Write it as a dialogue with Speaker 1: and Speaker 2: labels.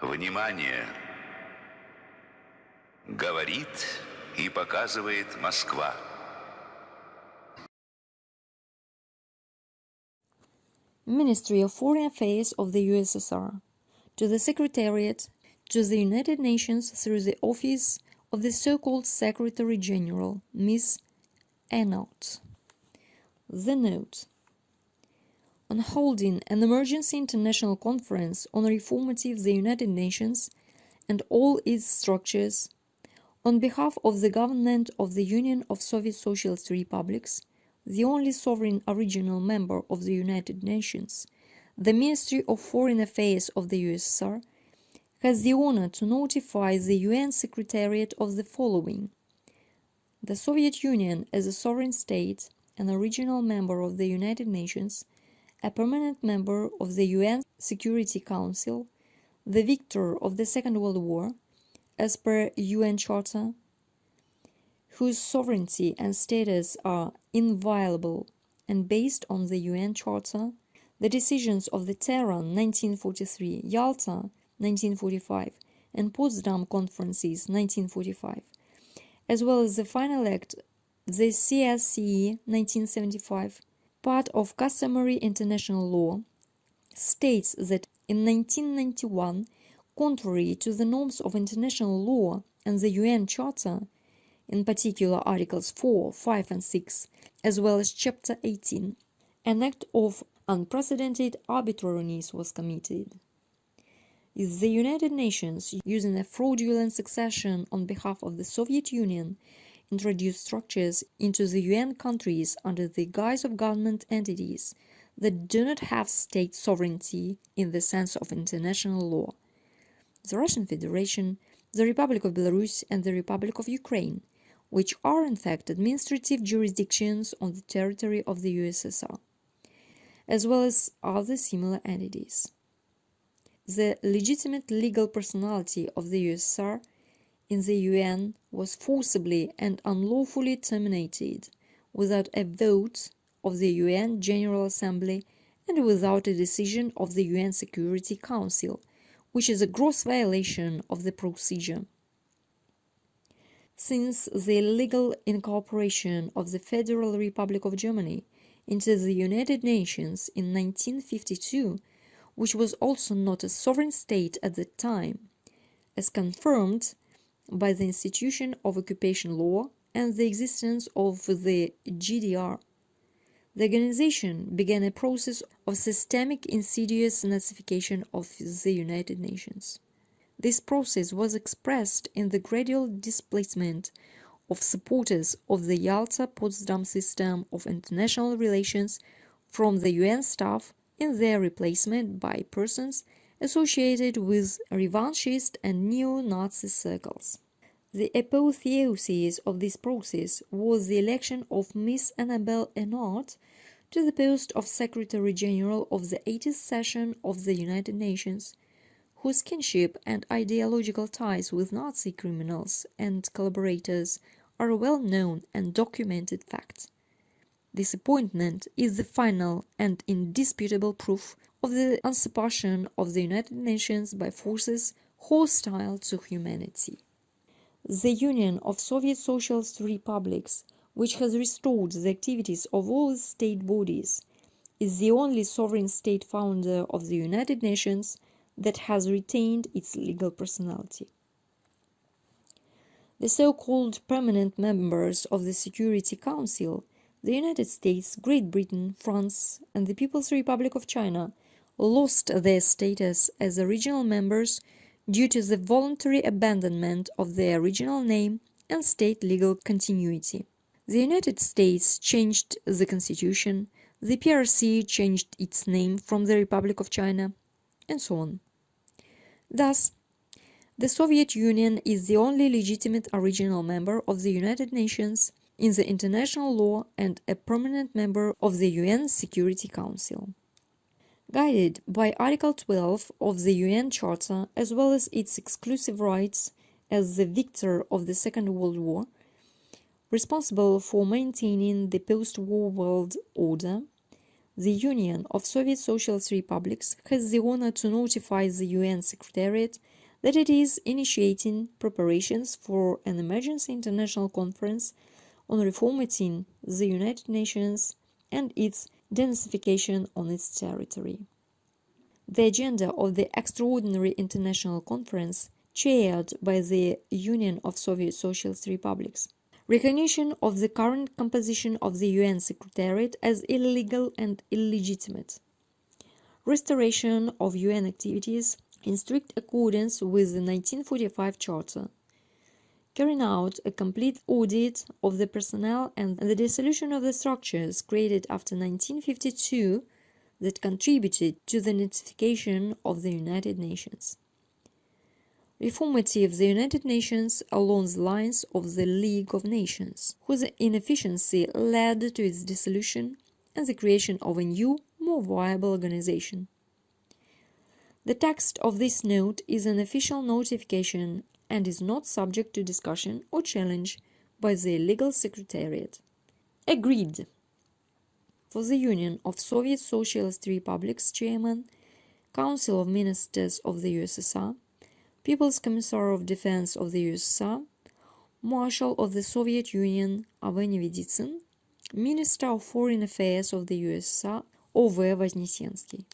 Speaker 1: Внимание! Говорит и показывает Москва.
Speaker 2: Ministry of Foreign Affairs of the USSR, to the Secretariat, to the United Nations through the office of the so-called Secretary-General, Ms. A. Note. The note. On holding an emergency international conference on reformative the United Nations and all its structures, on behalf of the government of the Union of Soviet Socialist Republics, the only sovereign original member of the United Nations, the Ministry of Foreign Affairs of the USSR has the honor to notify the UN Secretariat of the following. The Soviet Union as a sovereign state, an original member of the United Nations, a permanent member of the UN Security Council, the victor of the Second World War, as per UN Charter, whose sovereignty and status are inviolable and based on the UN Charter, the decisions of the Tehran 1943, Yalta 1945, and Potsdam Conferences 1945, as well as the final act, the CSCE 1975, part of customary international law, states that in 1991, contrary to the norms of international law and the UN Charter, in particular Articles 4, 5 and 6, as well as Chapter 18, an act of unprecedented arbitrariness was committed. The United Nations, using a fraudulent succession on behalf of the Soviet Union, introduced structures into the UN countries under the guise of government entities that do not have state sovereignty in the sense of international law. The Russian Federation, the Republic of Belarus and the Republic of Ukraine, which are in fact administrative jurisdictions on the territory of the USSR, as well as other similar entities. The legitimate legal personality of the USSR in the UN was forcibly and unlawfully terminated without a vote of the UN General Assembly and without a decision of the UN Security Council, which is a gross violation of the procedure. Since the illegal incorporation of the Federal Republic of Germany into the United Nations in 1952, which was also not a sovereign state at the time, as confirmed by the institution of occupation law and the existence of the GDR, the organization began a process of systemic insidious Nazification of the United Nations. This process was expressed in the gradual displacement of supporters of the Yalta-Potsdam system of international relations from the UN staff in their replacement by persons associated with revanchist and neo-Nazi circles. The apotheosis of this process was the election of Miss Annabel Enart to the post of Secretary-General of the 80th session of the United Nations, whose kinship and ideological ties with Nazi criminals and collaborators are a well-known and documented fact. This appointment is the final and indisputable proof of the usurpation of the United Nations by forces hostile to humanity. The Union of Soviet Socialist Republics, which has restored the activities of all its state bodies, is the only sovereign state founder of the United Nations that has retained its legal personality. The so-called permanent members of the Security Council, the United States, Great Britain, France, and the People's Republic of China, lost their status as original members due to the voluntary abandonment of their original name and state legal continuity. The United States changed the constitution, the PRC changed its name from the Republic of China, and so on. Thus, the Soviet Union is the only legitimate original member of the United Nations in the international law and a permanent member of the UN Security Council. Guided by Article 12 of the UN Charter as well as its exclusive rights as the victor of the Second World War, responsible for maintaining the post-war world order, The Union of Soviet Socialist Republics has the honor to notify the UN Secretariat that it is initiating preparations for an emergency international conference on reformatting the United Nations and its denazification on its territory. The agenda of the extraordinary international conference, chaired by the Union of Soviet Socialist Republics, recognition of the current composition of the UN Secretariat as illegal and illegitimate, restoration of UN activities in strict accordance with the 1945 Charter, carrying out a complete audit of the personnel and the dissolution of the structures created after 1952 that contributed to the notification of the United Nations. Reformative the United Nations along the lines of the League of Nations, whose inefficiency led to its dissolution and the creation of a new, more viable organization. The text of this note is an official notification and is not subject to discussion or challenge by the legal secretariat. Agreed. For the Union of Soviet Socialist Republics Chairman, Council of Ministers of the USSR, People's Commissar of Defense of the USSR, Marshal of the Soviet Union Авен, Minister of Foreign Affairs of the USSR O.V. Вознесенский.